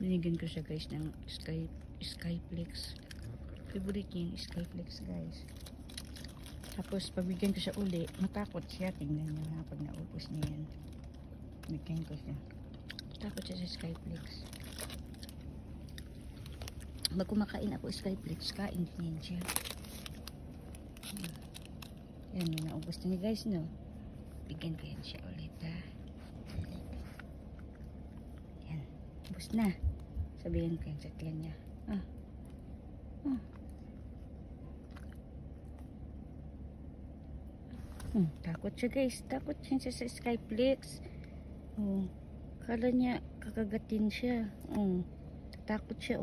Binigyan ko siya guys ng Skyflex. Favorite niya yung Skyflex guys. Tapos pabigyan ko siya uli, matakot siya. Tingnan niyo ha, pag naubos niya yan. Bigyan ko siya. Takot siya sa Skyflex. Pag kumakain ako Skyflex, kain din siya. Yan, naubos na niya guys, no? Bigyan ko yan siya ulit ha. Yan, ubos na. Sabihin ko yan sa tiyan niya. Takot siya guys. Takot siya sa Skyflex. Kala niya kakagatin siya. Takot siya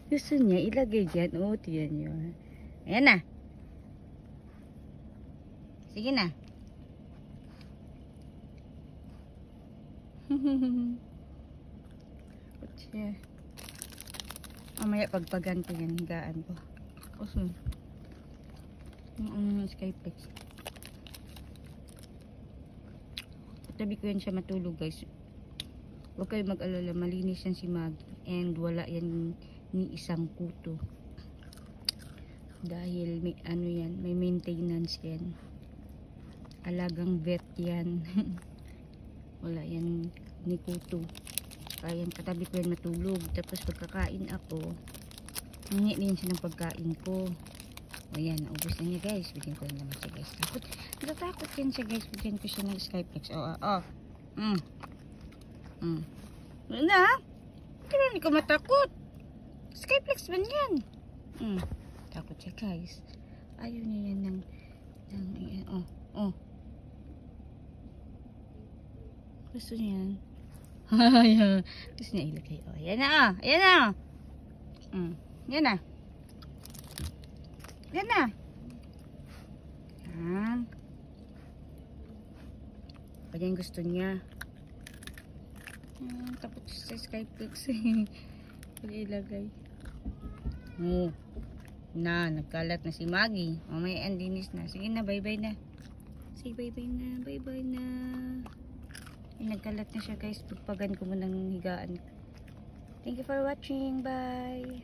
Gusto niya ilagay dyan. Tiyan niyo. Ayan na. Sige na. Takot siya. Mamaya pagpagan ko yan. Higaan ko. Yung Skyflex. Tabi ko yan siya matulog guys. Huwag kayo mag-alala, malinis yan si Maggie. And wala yan ni isang kuto. Dahil may ano yan, may maintenance yan. Alagang vet yan. Wala yan ni kuto. Kaya katabi ko yan matulog. Tapos pagkakain ako, hingi din siya ng pagkain ko. Ayan, naubos na niya guys. Bigyan ko naman siya guys. Natatakot yan siya guys. Bigyan ko siya ng Skyflex. Na? Kaya hindi ko matakot. Skyflex ba yan? Takot siya guys. Ayaw niya yan ng gusto niya yan. Gusto niya ilagay. Ayan na. Ayan na. Ayan na. Yan na. Yan. Ganyan gusto niya. Tapos sa Skyflex. Pag-ilagay. Nagkalat na si Maggie. May andinis na. Sige na, bye-bye na. Sige, bye-bye na. Bye-bye na. Nagkalat na siya guys. Pagpagan ko mo ng higaan. Thank you for watching. Bye.